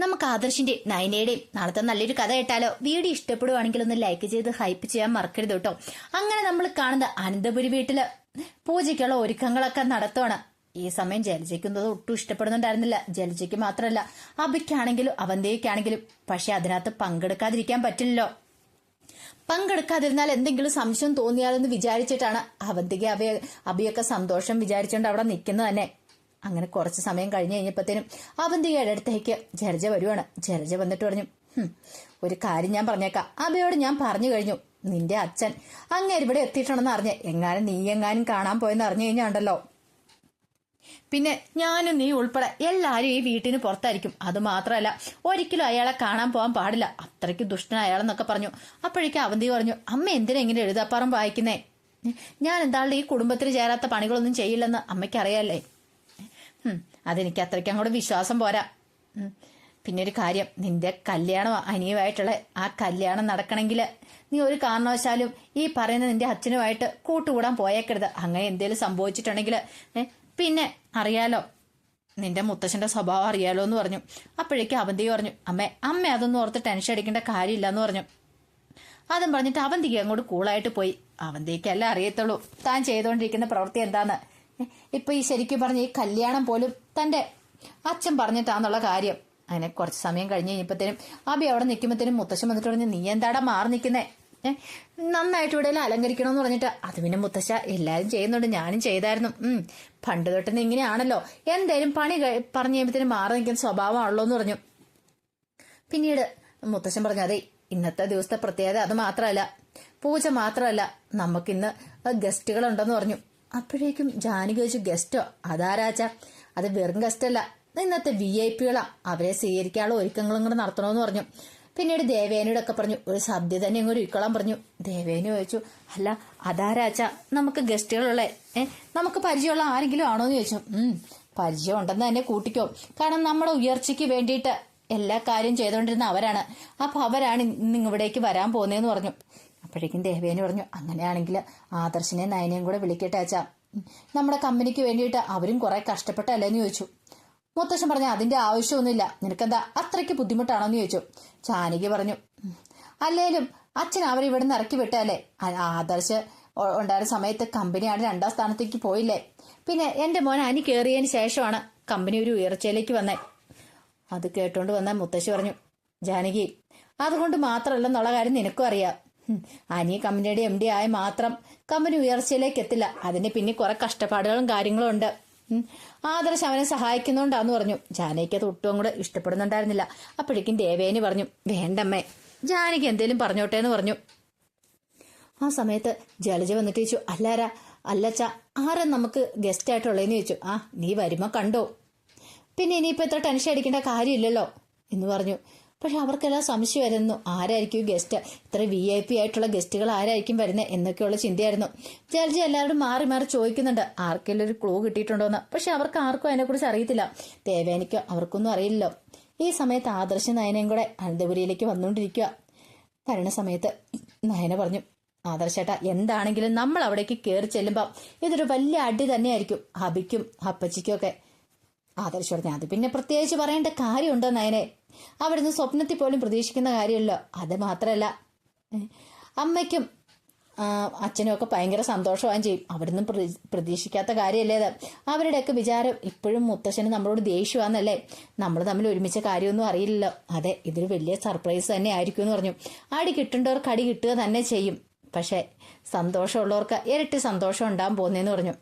നമുക്ക് ആദർശിന്റെ നയനയുടെയും നാളത്തെ നല്ലൊരു കഥ കേട്ടാലോ? വീഡിയോ ഇഷ്ടപ്പെടുവാണെങ്കിൽ ഒന്ന് ലൈക്ക് ചെയ്ത് ഹൈപ്പ് ചെയ്യാൻ മറക്കരുത് കേട്ടോ. അങ്ങനെ നമ്മൾ കാണുന്ന അനന്തപുരി വീട്ടില് പൂജയ്ക്കുള്ള ഒരുക്കങ്ങളൊക്കെ നടത്തുവാണ്. ഈ സമയം ജലജയ്ക്കുന്നത് ഒട്ടും ഇഷ്ടപ്പെടുന്നുണ്ടായിരുന്നില്ല. ജലജയ്ക്ക് മാത്രമല്ല, അബിക്കാണെങ്കിലും അവന്തയ്ക്കാണെങ്കിലും. പക്ഷെ അതിനകത്ത് പങ്കെടുക്കാതിരിക്കാൻ പറ്റില്ലല്ലോ. പങ്കെടുക്കാതിരുന്നാൽ എന്തെങ്കിലും സംശയം തോന്നിയാലെന്ന് വിചാരിച്ചിട്ടാണ് അവന്തിക അബിയൊക്കെ സന്തോഷം വിചാരിച്ചുകൊണ്ട് അവിടെ നിൽക്കുന്നത് തന്നെ. അങ്ങനെ കുറച്ച് സമയം കഴിഞ്ഞ് കഴിഞ്ഞപ്പോഴത്തേനും അവന്തികയുടെ അടുത്തേക്ക് ജലജ വരുവാണ്. ജലജ വന്നിട്ട് പറഞ്ഞു, ഒരു കാര്യം ഞാൻ പറഞ്ഞേക്കാം. അബിയോട് ഞാൻ പറഞ്ഞു കഴിഞ്ഞു. നിന്റെ അച്ഛൻ അങ്ങേര് ഇവിടെ എത്തിയിട്ടുണ്ടെന്ന് അറിഞ്ഞ് നീ എങ്ങാനും കാണാൻ പോയെന്ന് അറിഞ്ഞു കഴിഞ്ഞാണ്ടല്ലോ, പിന്നെ ഞാനും നീ ഉൾപ്പെടെ എല്ലാരും ഈ വീട്ടിന് പുറത്തായിരിക്കും. അത് മാത്രമല്ല, ഒരിക്കലും അയാളെ കാണാൻ പോകാൻ പാടില്ല. അത്രയ്ക്ക് ദുഷ്ടൻ അയാളെന്നൊക്കെ പറഞ്ഞു. അപ്പോഴേക്കും അവന്തി പറഞ്ഞു, അമ്മ എന്തിനാ ഇങ്ങനെ എഴുതാപ്പാറം വായിക്കുന്നേ? ഞാൻ എന്താളുടെ ഈ കുടുംബത്തിൽ ചേരാത്ത പണികളൊന്നും ചെയ്യില്ലെന്ന് അമ്മയ്ക്കറിയാല്ലേ. അതെനിക്ക് അത്രയ്ക്ക് അങ്ങോട്ട് വിശ്വാസം പോരാ. പിന്നെ ഒരു കാര്യം, നിന്റെ കല്യാണം അനിയുമായിട്ടുള്ള ആ കല്യാണം നടക്കണമെങ്കിൽ നീ ഒരു കാരണവശാലും ഈ പറയുന്ന നിന്റെ അച്ഛനുമായിട്ട് കൂട്ടുകൂടാൻ പോയേക്കരുത്. അങ്ങനെ എന്തേലും സംഭവിച്ചിട്ടുണ്ടെങ്കിൽ പിന്നെ അറിയാലോ, നിന്റെ മുത്തശ്ശന്റെ സ്വഭാവം അറിയാലോ എന്ന് പറഞ്ഞു. അപ്പോഴേക്കും അവന്തി പറഞ്ഞു, അമ്മ അതൊന്നും ഓർത്ത് ടെൻഷൻ അടിക്കേണ്ട കാര്യമില്ല എന്ന് പറഞ്ഞു. അതും പറഞ്ഞിട്ട് അവന്തിക്ക് അങ്ങോട്ട് കൂളായിട്ട് പോയി. അവന്തിക്കല്ല അറിയത്തുള്ളൂ താൻ ചെയ്തുകൊണ്ടിരിക്കുന്ന പ്രവൃത്തി എന്താന്ന്. ഇപ്പൊ ഈ ശരിക്കും പറഞ്ഞ ഈ കല്യാണം പോലും തന്റെ അച്ഛൻ പറഞ്ഞിട്ടാന്നുള്ള കാര്യം. അങ്ങനെ കുറച്ച് സമയം കഴിഞ്ഞ് കഴിഞ്ഞപ്പോഴത്തേനും അബി അവിടെ നിൽക്കുമ്പോഴത്തേനും മുത്തശ്ശൻ വന്നിട്ട് പറഞ്ഞു, നീ എന്താടാ മാറി നിൽക്കുന്നേ? നന്നായിട്ട് ഇവിടെ അലങ്കരിക്കണമെന്ന് പറഞ്ഞിട്ട്. അത് പിന്നെ മുത്തശ്ശ എല്ലാരും ചെയ്യുന്നുണ്ട്, ഞാനും ചെയ്തായിരുന്നു. പണ്ട് തൊട്ട് ഇങ്ങനെയാണല്ലോ, എന്തായാലും പണി പറഞ്ഞു കഴിയുമ്പോഴത്തേനും മാറി നിൽക്കുന്ന സ്വഭാവമാണല്ലോ എന്ന് പറഞ്ഞു. പിന്നീട് മുത്തശ്ശൻ പറഞ്ഞു, അതെ ഇന്നത്തെ ദിവസത്തെ പ്രത്യേകത അത് മാത്രമല്ല, പൂജ മാത്രമല്ല, നമുക്കിന്ന് ഗസ്റ്റുകളുണ്ടെന്ന് പറഞ്ഞു. അപ്പോഴേക്കും ജാനകി ചോദിച്ചു, ഗസ്റ്റോ? അതാരാച്ച? അത് വെറും ഗസ്റ്റ് അല്ല, ഇന്നത്തെ VIP അവരെ സ്വീകരിക്കാനുള്ള ഒരുക്കങ്ങളും കൂടെ നടത്തണമെന്ന് പറഞ്ഞു. പിന്നീട് ദേവേനോടൊക്കെ പറഞ്ഞു, ഒരു സദ്യ തന്നെ ഇങ്ങോട്ട് ഒരുക്കളാൻ പറഞ്ഞു. ദേവേന ചോദിച്ചു, അല്ല അതാരാച്ച നമുക്ക് ഗസ്റ്റുകളുള്ളേ? നമുക്ക് പരിചയമുള്ള ആരെങ്കിലും ആണോന്ന് ചോദിച്ചു. പരിചയം ഉണ്ടെന്ന് തന്നെ കൂട്ടിക്കോ, കാരണം നമ്മുടെ ഉയർച്ചയ്ക്ക് വേണ്ടിയിട്ട് എല്ലാ കാര്യം ചെയ്തുകൊണ്ടിരുന്ന അവരാണ്. അപ്പൊ അവരാണ് ഇന്ന് ഇവിടേക്ക് വരാൻ പോകുന്നതെന്ന് പറഞ്ഞു. അപ്പോഴേക്കും ദേവേന പറഞ്ഞു, അങ്ങനെയാണെങ്കിൽ ആദർശിനെ നയനയും കൂടെ വിളിക്കട്ടെ അച്ഛാ, നമ്മുടെ കമ്പനിക്ക് വേണ്ടിയിട്ട് അവരും കുറെ കഷ്ടപ്പെട്ടല്ലേന്ന് ചോദിച്ചു. മുത്തശ്ശൻ പറഞ്ഞു, അതിന്റെ ആവശ്യമൊന്നുമില്ല, നിനക്കെന്താ അത്രയ്ക്ക് ബുദ്ധിമുട്ടാണോ എന്ന് ചോദിച്ചു. ജാനകി പറഞ്ഞു, അല്ലേലും അച്ഛൻ അവരിവിടെ നിന്ന് ഇറക്കി വിട്ടല്ലേ. ആദർശ് ഉണ്ടായിരുന്ന സമയത്ത് കമ്പനിയാണ് 2ാം സ്ഥാനത്തേക്ക് പോയില്ലേ. പിന്നെ എന്റെ മോൻ അനി കയറിയതിന് ശേഷമാണ് കമ്പനി ഒരു ഉയർച്ചയിലേക്ക് വന്നേ. അത് കേട്ടോണ്ട് വന്ന മുത്തശ്ശി പറഞ്ഞു, ജാനകി അതുകൊണ്ട് മാത്രമല്ലെന്നുള്ള കാര്യം നിനക്കും അറിയാം. അനി കമ്പനിയുടെ MD ആയ മാത്രം കമ്പനി ഉയർച്ചയിലേക്ക് എത്തില്ല. അതിന് പിന്നെ കുറെ കഷ്ടപ്പാടുകളും കാര്യങ്ങളും ഉണ്ട്. ആദർശ് അവനെ സഹായിക്കുന്നുണ്ടാന്ന് പറഞ്ഞു. ജാനകിക്ക് അത് ഒട്ടും കൂടെ ഇഷ്ടപ്പെടുന്നുണ്ടായിരുന്നില്ല. അപ്പോഴേക്കും ദേവേനി പറഞ്ഞു, വേണ്ടമ്മേ, ജാനകി എന്തേലും പറഞ്ഞോട്ടെ എന്ന് പറഞ്ഞു. ആ സമയത്ത് ജലജ വന്നിട്ട് ചോദിച്ചു, അല്ലച്ച ആരാ നമുക്ക് ഗസ്റ്റ് ആയിട്ടുള്ളതെന്ന് ചോദിച്ചു. നീ വരുമ്പോ കണ്ടോ, പിന്നെ ഇനിയിപ്പോ ഇത്ര ടെൻഷൻ അടിക്കേണ്ട കാര്യമില്ലല്ലോ എന്ന് പറഞ്ഞു. പക്ഷെ അവർക്കെല്ലാം സംശയം വരുന്നു, ആരായിരിക്കും ഗസ്റ്റ്, ഇത്ര VIP ആയിട്ടുള്ള ഗസ്റ്റുകൾ ആരായിരിക്കും വരുന്നത് എന്നൊക്കെയുള്ള ചിന്തയായിരുന്നു. ജലജി എല്ലാവരും മാറി മാറി ചോദിക്കുന്നുണ്ട്, ആർക്കെങ്കിലും ഒരു ക്ലൂ കിട്ടിയിട്ടുണ്ടോന്ന്. പക്ഷെ അവർക്ക് ആർക്കും അതിനെക്കുറിച്ച് അറിയത്തില്ല. ദേവേനിക്കോ അവർക്കൊന്നും അറിയില്ലല്ലോ. ഈ സമയത്ത് ആദർശ നയനയും കൂടെ അനന്തപുരിയിലേക്ക് വന്നുകൊണ്ടിരിക്കുക. വരണ സമയത്ത് നയന പറഞ്ഞു, ആദർശേട്ടാ എന്താണെങ്കിലും നമ്മൾ അവിടേക്ക് കയറി ചെല്ലുമ്പോൾ ഇതൊരു വലിയ അടി തന്നെയായിരിക്കും അബിക്കും അപ്പച്ചിക്കും ഒക്കെ. ആദർശ് പറഞ്ഞു, അത് പിന്നെ പ്രത്യേകിച്ച് പറയേണ്ട കാര്യമുണ്ടോ നയനെ, അവിടുന്ന് സ്വപ്നത്തിൽ പോലും പ്രതീക്ഷിക്കുന്ന കാര്യമല്ലോ. അത് മാത്രമല്ല, അമ്മയ്ക്കും അച്ഛനും ഒക്കെ ഭയങ്കര സന്തോഷമായും ചെയ്യും. അവിടുന്ന് പ്രതീക്ഷിക്കാത്ത കാര്യമല്ലേ അത്. അവരുടെയൊക്കെ വിചാരം ഇപ്പോഴും മുത്തശ്ശന് നമ്മളോട് ദേഷ്യമാണെന്നല്ലേ. നമ്മൾ തമ്മിൽ ഒരുമിച്ച കാര്യമൊന്നും അറിയില്ലല്ലോ. അതെ, ഇതൊരു വലിയ സർപ്രൈസ് തന്നെ ആയിരിക്കും എന്ന് പറഞ്ഞു. അടി കിട്ടേണ്ടവർക്ക് അടി കിട്ടുക തന്നെ ചെയ്യും, പക്ഷെ സന്തോഷമുള്ളവർക്ക് ഇരട്ടി സന്തോഷം ഉണ്ടാകാൻ പോകുന്നതെന്ന് പറഞ്ഞു.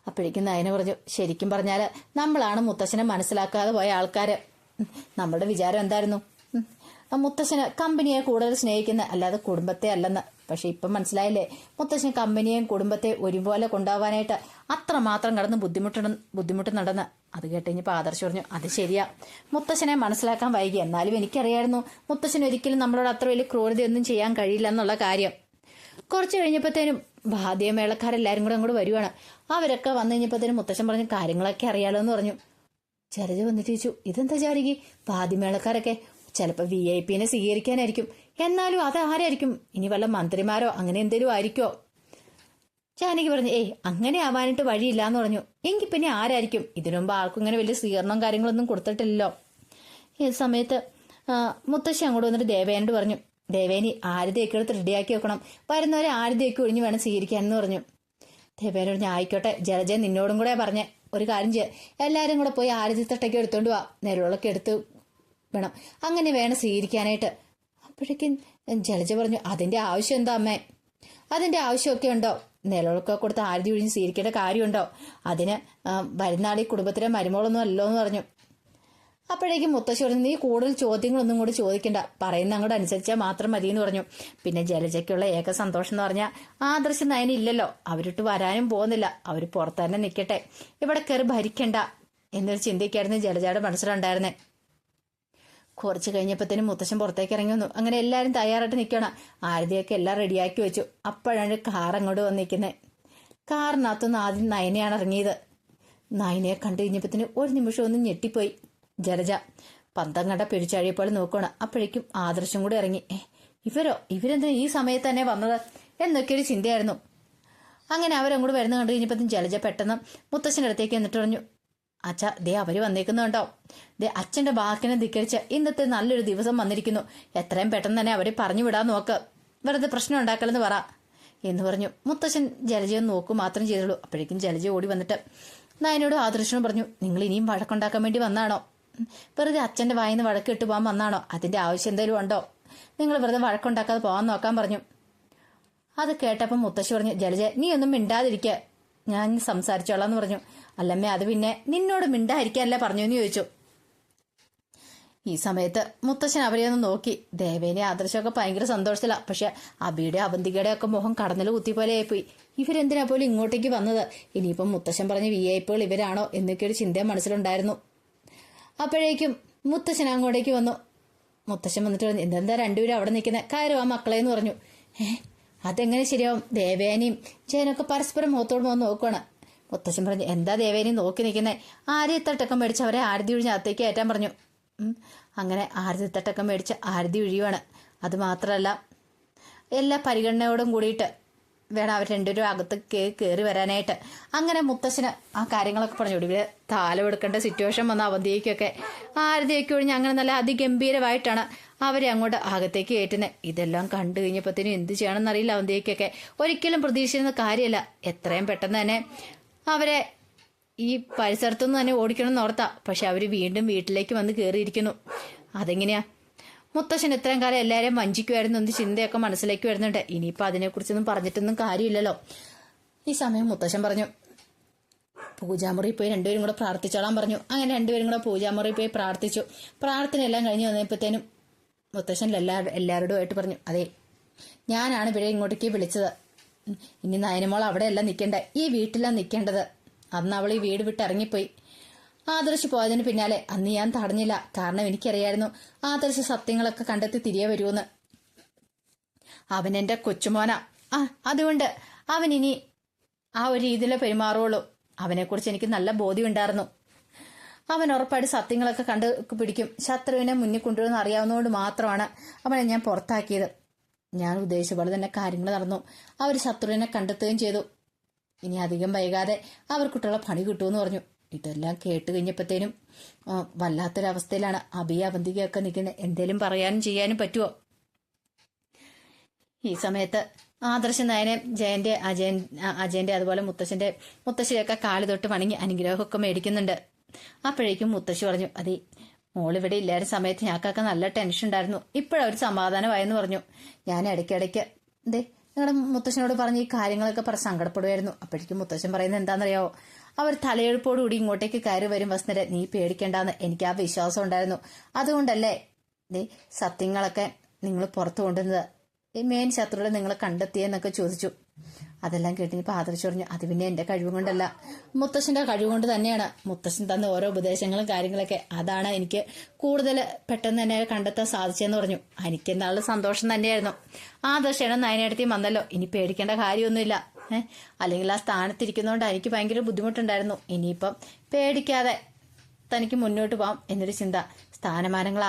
അപ്പോഴേക്കും നയന പറഞ്ഞു, ശരിക്കും പറഞ്ഞാൽ നമ്മളാണ് മുത്തശ്ശനെ മനസ്സിലാക്കാതെ പോയ ആൾക്കാര്. നമ്മുടെ വിചാരം എന്തായിരുന്നു, മുത്തശ്ശന് കമ്പനിയെ കൂടുതൽ സ്നേഹിക്കുന്ന അല്ലാതെ കുടുംബത്തെ അല്ലെന്ന്. പക്ഷെ ഇപ്പം മനസ്സിലായില്ലേ, മുത്തശ്ശൻ കമ്പനിയെയും കുടുംബത്തെ ഒരുപോലെ കൊണ്ടുപോകാനായിട്ട് അത്രമാത്രം കടന്ന് ബുദ്ധിമുട്ടുന്നുണ്ടെന്ന്. അത് കേട്ടുകഴിഞ്ഞപ്പോൾ ആദർശ് പറഞ്ഞു, അത് ശരിയാ, മുത്തശ്ശനെ മനസ്സിലാക്കാൻ വൈകി. എന്നാലും എനിക്കറിയായിരുന്നു മുത്തശ്ശൻ ഒരിക്കലും നമ്മളോട് അത്ര വലിയ ക്രൂരതയൊന്നും ചെയ്യാൻ കഴിയില്ല എന്നുള്ള കാര്യം. കുറച്ച് കഴിഞ്ഞപ്പോഴത്തേനും വാദ്യമേളക്കാരെല്ലാരും കൂടെ അങ്ങോട്ട് വരുവാണ്. അവരൊക്കെ വന്നു കഴിഞ്ഞപ്പോഴത്തേനും മുത്തശ്ശൻ പറഞ്ഞു, കാര്യങ്ങളൊക്കെ അറിയാലോ എന്ന് പറഞ്ഞു. ജലജ വന്നിട്ട് ചോദിച്ചു, ഇതെന്താ ജാനകി, വാദ്യമേളക്കാരൊക്കെ ചിലപ്പോൾ VIP സ്വീകരിക്കാനായിരിക്കും. എന്നാലും അത് ആരായിരിക്കും? ഇനി വല്ല മന്ത്രിമാരോ അങ്ങനെ എന്തേലും ആയിരിക്കോ? ജാനകി പറഞ്ഞു, അങ്ങനെ ആവാനായിട്ട് വഴിയില്ല എന്ന് പറഞ്ഞു. എങ്കിൽ പിന്നെ ആരായിരിക്കും? ഇതിനു മുമ്പ് ആർക്കും ഇങ്ങനെ വലിയ സ്വീകരണവും കാര്യങ്ങളൊന്നും കൊടുത്തിട്ടില്ലല്ലോ. ഈ സമയത്ത് മുത്തശ്ശി അങ്ങോട്ട് വന്നിട്ട് ദേവേനോട് പറഞ്ഞു, ദേവേനി ആരതിയൊക്കെ എടുത്ത് റെഡിയാക്കി വെക്കണം, വരുന്നവരെ ആരതിയൊക്കെ ഒഴിഞ്ഞ് വേണം സ്വീകരിക്കാനെന്ന് പറഞ്ഞു. ദേവേന പറഞ്ഞു, ആയിക്കോട്ടെ ജലജ, നിന്നോടും കൂടെ പറഞ്ഞ ഒരു കാര്യം ചെയ്യാം, എല്ലാവരും കൂടെ പോയി ആരതി തട്ടൊക്കെ എടുത്തോണ്ട് പോവാ, നിലവിളൊക്കെ എടുത്ത് വേണം, അങ്ങനെ വേണം സ്വീകരിക്കാനായിട്ട്. അപ്പോഴേക്കും ജലജ പറഞ്ഞു, അതിന്റെ ആവശ്യം എന്താ അമ്മേ? അതിന്റെ ആവശ്യമൊക്കെ ഉണ്ടോ? നിലവിളക്കൊക്കെ കൊടുത്ത് ആരതി ഒഴിഞ്ഞ് സ്വീകരിക്കേണ്ട കാര്യമുണ്ടോ? അതിന് വരുന്നാൾ ഈ കുടുംബത്തിലെ മരുമോളൊന്നും അല്ലോ എന്ന് പറഞ്ഞു. അപ്പോഴേക്കും മുത്തശ്ശി പറഞ്ഞു, നീ കൂടുതൽ ചോദ്യങ്ങളൊന്നും കൂടി ചോദിക്കണ്ട, പറയുന്ന അങ്ങോട്ട് അനുസരിച്ചാൽ മാത്രം മതി എന്ന് പറഞ്ഞു. പിന്നെ ജലജയ്ക്കുള്ള ഏക സന്തോഷം എന്ന് പറഞ്ഞാൽ ആദർശം നയനില്ലല്ലോ, അവരിട്ട് വരാനും പോകുന്നില്ല, അവർ പുറത്ത് തന്നെ നിൽക്കട്ടെ, ഇവിടെ കയറി ഭരിക്കണ്ട എന്നൊരു ചിന്തയ്ക്കായിരുന്നു ജലജയുടെ മനസ്സിലുണ്ടായിരുന്നേ. കുറച്ച് കഴിഞ്ഞപ്പോഴത്തേനും മുത്തശ്ശൻ പുറത്തേക്ക് ഇറങ്ങി വന്നു. അങ്ങനെ എല്ലാവരും തയ്യാറായിട്ട് നിൽക്കണം, ആരതിയൊക്കെ എല്ലാം റെഡിയാക്കി വെച്ചു. അപ്പോഴാണ് കാർ അങ്ങോട്ട് വന്നിരിക്കുന്നത്. കാറിനകത്തുനിന്ന് ആദ്യം നയനയാണ് ഇറങ്ങിയത്. നയനയെ കണ്ടു കഴിഞ്ഞപ്പോഴത്തേന് ഒരു നിമിഷം ഒന്ന് ഞെട്ടിപ്പോയി ജലജ. പന്തം കണ്ട പെരിച്ചാഴിയെപ്പോലെ നോക്കണം. അപ്പോഴേക്കും ആദർശം കൂടെ ഇറങ്ങി. ഇവരെന്തിനാ ഈ സമയത്ത് തന്നെ വന്നത് എന്നൊക്കെ ഒരു ചിന്തയായിരുന്നു. അങ്ങനെ അവരങ്ങോട്ട് വരുന്ന കണ്ടു കഴിഞ്ഞപ്പോഴത്തേനും ജലജ പെട്ടെന്ന് മുത്തശ്ശൻ്റെ അടുത്തേക്ക് എന്നിട്ട് പറഞ്ഞു, അച്ഛ ദേ അവര് വന്നേക്കുന്നുണ്ടോ, ദേ അച്ഛന്റെ വാക്കിനെ ധിക്കരിച്ച് ഇന്നത്തെ നല്ലൊരു ദിവസം വന്നിരിക്കുന്നു, എത്രയും പെട്ടെന്ന് തന്നെ അവരെ പറഞ്ഞു വിടാൻ നോക്ക്, വെറുതെ പ്രശ്നം ഉണ്ടാക്കലെന്ന് പറ എന്ന് പറഞ്ഞു. മുത്തശ്ശൻ ജലജയൊന്ന് നോക്കു മാത്രം ചെയ്തുള്ളൂ. അപ്പോഴേക്കും ജലജ ഓടി വന്നിട്ട് നയനോടും ആദർശനോടും പറഞ്ഞു, നിങ്ങൾ ഇനിയും വഴക്കുണ്ടാക്കാൻ വേണ്ടി വന്നാണോ? വെറുതെ അച്ഛന്റെ വായിന്ന് വഴക്കിട്ട് പോകാൻ വന്നാണോ? അതിന്റെ ആവശ്യം എന്തെങ്കിലും ഉണ്ടോ? നിങ്ങൾ വെറുതെ വഴക്കുണ്ടാക്കാതെ പോകാൻ നോക്കാൻ പറഞ്ഞു. അത് കേട്ടപ്പം മുത്തശ്ശി പറഞ്ഞു, ജലജ നീ ഒന്നും മിണ്ടാതിരിക്കുക, ഞാൻ സംസാരിച്ചോളാം എന്ന് പറഞ്ഞു. അല്ലമ്മേ, അത് പിന്നെ നിന്നോട് മിണ്ടായിരിക്കാനല്ലേ പറഞ്ഞു എന്ന് ചോദിച്ചു. ഈ സമയത്ത് മുത്തശ്ശൻ അവരെ ഒന്ന് നോക്കി. ദേവേനെ ആദർശമൊക്കെ ഭയങ്കര സന്തോഷത്തിലാണ്. പക്ഷെ അബിയുടെ അവന്തികയുടെ ഒക്കെ മുഖം കടന്നൽ കുത്തി പോലെ ആയിപ്പോയി. ഇവരെന്തിനാ പോലും ഇങ്ങോട്ടേക്ക് വന്നത്? ഇനിയിപ്പം മുത്തശ്ശൻ പറഞ്ഞ VIP ഇവരാണോ എന്നൊക്കെ ഒരു ചിന്ത മനസ്സിലുണ്ടായിരുന്നു. അപ്പോഴേക്കും മുത്തശ്ശൻ അങ്ങോട്ടേക്ക് വന്നു. മുത്തശ്ശൻ വന്നിട്ട് പറഞ്ഞു, എന്തെന്താ രണ്ടുപേരും അവിടെ നിൽക്കുന്നത്, കയറുവാ മക്കളെ എന്ന് പറഞ്ഞു. അതെങ്ങനെ ശരിയാവും? ദേവേനയും ജയനൊക്കെ പരസ്പരം മുഖത്തോട് മുഖം നോക്കുകയാണ്. മുത്തശ്ശൻ പറഞ്ഞു, എന്താ ദേവേനയും നോക്കി നിൽക്കുന്നത്? ആരതിത്തട്ടക്കം മേടിച്ച് അവരെ ആരതി ഒഴിഞ്ഞ് അകത്തേക്ക് കയറ്റാൻ പറഞ്ഞു. അങ്ങനെ ആരതിത്തട്ടക്കം മേടിച്ച് ആരതി ഒഴിയുവാണ്. അത് മാത്രമല്ല, എല്ലാ പരിഗണനയോടും കൂടിയിട്ട് വേണം അവർ രണ്ടുപേരും അകത്ത് കയറി വരാനായിട്ട്. അങ്ങനെ മുത്തശ്ശന് ആ കാര്യങ്ങളൊക്കെ പറഞ്ഞു. ഇവിടെ താലം എടുക്കേണ്ട സിറ്റുവേഷൻ വന്ന അവന്തിക്കൊക്കെ ആരതിയൊക്കെ ഒഴിഞ്ഞ് അങ്ങനെ നല്ല അതിഗംഭീരമായിട്ടാണ് അവരെ അങ്ങോട്ട് അകത്തേക്ക് കയറ്റുന്നത്. ഇതെല്ലാം കണ്ടു കഴിഞ്ഞപ്പോഴത്തേനും എന്ത് ചെയ്യണമെന്നറിയില്ല അവന്തിക്കൊക്കെ. ഒരിക്കലും പ്രതീക്ഷിക്കുന്ന കാര്യമല്ല. എത്രയും പെട്ടെന്ന് തന്നെ അവരെ ഈ പരിസരത്തുനിന്ന് തന്നെ ഓടിക്കണം എന്ന് ഓർത്താ. പക്ഷെ അവർ വീണ്ടും വീട്ടിലേക്ക് വന്ന് കയറിയിരിക്കുന്നു. അതെങ്ങനെയാ? മുത്തശ്ശൻ ഇത്രയും കാലം എല്ലാവരെയും വഞ്ചിക്കുമായിരുന്നു എന്ന് ചിന്തയൊക്കെ മനസ്സിലേക്ക് വരുന്നുണ്ട്. ഇനിയിപ്പോൾ അതിനെക്കുറിച്ചൊന്നും പറഞ്ഞിട്ടൊന്നും കാര്യമില്ലല്ലോ. ഈ സമയം മുത്തശ്ശൻ പറഞ്ഞു, പൂജാമുറി പോയി രണ്ടുപേരും കൂടെ പ്രാർത്ഥിച്ചോളാൻ പറഞ്ഞു. അങ്ങനെ രണ്ടുപേരും കൂടെ പൂജാമുറി പോയി പ്രാർത്ഥിച്ചു. പ്രാർത്ഥന എല്ലാം കഴിഞ്ഞ് വന്നപ്പോഴത്തേനും മുത്തശ്ശൻ എല്ലാവരോടുമായിട്ട് പറഞ്ഞു, അതെ ഞാനാണ് ഇവിടെ ഇങ്ങോട്ടേക്ക് വിളിച്ചത്. ഇനി നയനമോൾ അവിടെയല്ല നിൽക്കേണ്ട, ഈ വീട്ടിലാണ് നിൽക്കേണ്ടത്. അന്ന് അവൾ ഈ വീട് വിട്ട് ഇറങ്ങിപ്പോയി. ആദർശ് പോയതിന് പിന്നാലെ അന്ന് ഞാൻ തടഞ്ഞില്ല. കാരണം എനിക്കറിയായിരുന്നു ആദർശ് സത്യങ്ങളൊക്കെ കണ്ടെത്തി തിരികെ വരുമെന്ന്. അവൻ എന്റെ കൊച്ചുമോനാ. അതുകൊണ്ട് അവൻ ഇനി ആ ഒരു രീതിയിലെ പെരുമാറുള്ളൂ. അവനെക്കുറിച്ച് എനിക്ക് നല്ല ബോധ്യമുണ്ടായിരുന്നു. അവൻ ഉറപ്പായിട്ട് സത്യങ്ങളൊക്കെ കണ്ടു പിടിക്കും. ശത്രുവിനെ മുന്നിൽ കൊണ്ടുവരുമെന്ന് അറിയാവുന്നതുകൊണ്ട് മാത്രമാണ് അവനെ ഞാൻ പുറത്താക്കിയത്. ഞാൻ ഉദ്ദേശിച്ച പോലെ തന്നെ കാര്യങ്ങൾ നടന്നു. അവർ ശത്രുവിനെ കണ്ടെത്തുകയും ചെയ്തു. ഇനി അധികം വൈകാതെ അവർക്കിട്ടുള്ള പണി കിട്ടുമെന്ന് പറഞ്ഞു. ഇതെല്ലാം കേട്ട് കഴിഞ്ഞപ്പോഴത്തേനും വല്ലാത്തൊരവസ്ഥയിലാണ് അബി അവന്തികയൊക്കെ നിൽക്കുന്നത്. എന്തേലും പറയാനും ചെയ്യാനും പറ്റുമോ? ഈ സമയത്ത് ആദർശ നയനെ അജയന്റെ അതുപോലെ മുത്തശ്ശിയൊക്കെ കാല് തൊട്ട് വണങ്ങി അനുഗ്രഹമൊക്കെ മേടിക്കുന്നുണ്ട്. അപ്പോഴേക്കും മുത്തശ്ശി പറഞ്ഞു, അതെ മോളിവിടെ ഇല്ലാത്ത സമയത്ത് ഞങ്ങൾക്കൊക്കെ നല്ല ടെൻഷൻ ഉണ്ടായിരുന്നു. ഇപ്പോഴൊരു സമാധാനമായെന്ന് പറഞ്ഞു. ഞാൻ ഇടയ്ക്കിടയ്ക്ക് നിങ്ങളുടെ മുത്തശ്ശനോട് പറഞ്ഞ് ഈ കാര്യങ്ങളൊക്കെ സങ്കടപ്പെടുമായിരുന്നു. അപ്പോഴേക്കും മുത്തശ്ശൻ പറയുന്നത് എന്താണെന്നറിയാവോ? അവർ തലയെഴുപ്പോടുകൂടി ഇങ്ങോട്ടേക്ക് കയറി വരും വസ്തുത, നീ പേടിക്കേണ്ടെന്ന് എനിക്ക് ആ വിശ്വാസം ഉണ്ടായിരുന്നു. അതുകൊണ്ടല്ലേ സത്യങ്ങളൊക്കെ നിങ്ങൾ പുറത്തു കൊണ്ടുവന്നത്, മെയിൻ ശത്രുക്കളെ നിങ്ങൾ കണ്ടെത്തിയെന്നൊക്കെ ചോദിച്ചു. അതെല്ലാം കേട്ടിപ്പോൾ ആദർശ് പറഞ്ഞു, അത് പിന്നെ എന്റെ കഴിവ് കൊണ്ടല്ല, മുത്തശ്ശന്റെ കഴിവ് കൊണ്ട് തന്നെയാണ്. മുത്തശ്ശൻ തന്ന ഓരോ ഉപദേശങ്ങളും കാര്യങ്ങളൊക്കെ അതാണ് എനിക്ക് കൂടുതൽ പെട്ടെന്ന് തന്നെ കണ്ടെത്താൻ സാധിച്ചെന്ന് പറഞ്ഞു. എനിക്ക് എന്താളും സന്തോഷം തന്നെയായിരുന്നു. ആദർശേണ് നയനടുത്തേയും വന്നല്ലോ, ഇനി പേടിക്കേണ്ട കാര്യമൊന്നുമില്ല. അല്ലെങ്കിൽ ആ സ്ഥാനത്തിരിക്കുന്നതുകൊണ്ട് എനിക്ക് ഭയങ്കര ബുദ്ധിമുട്ടുണ്ടായിരുന്നു. ഇനിയിപ്പം പേടിക്കാതെ തനിക്ക് മുന്നോട്ട് പോകാം എന്നൊരു ചിന്ത. സ്ഥാനമാനങ്ങൾ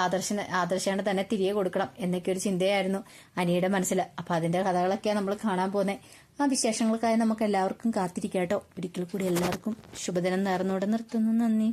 ആദർശാണ് തന്നെ തിരികെ കൊടുക്കണം എന്നൊക്കെ ഒരു ചിന്തയായിരുന്നു അനിയുടെ മനസ്സിൽ. അപ്പൊ അതിന്റെ കഥകളൊക്കെയാണ് നമ്മൾ കാണാൻ പോകുന്നത്. ആ വിശേഷങ്ങൾക്കായി നമുക്ക് എല്ലാവർക്കും കാത്തിരിക്കാം കേട്ടോ. ഒരിക്കൽ കൂടി എല്ലാവർക്കും ശുഭദിനം നേർന്നോടെ നിർത്തുന്നു. നന്ദി.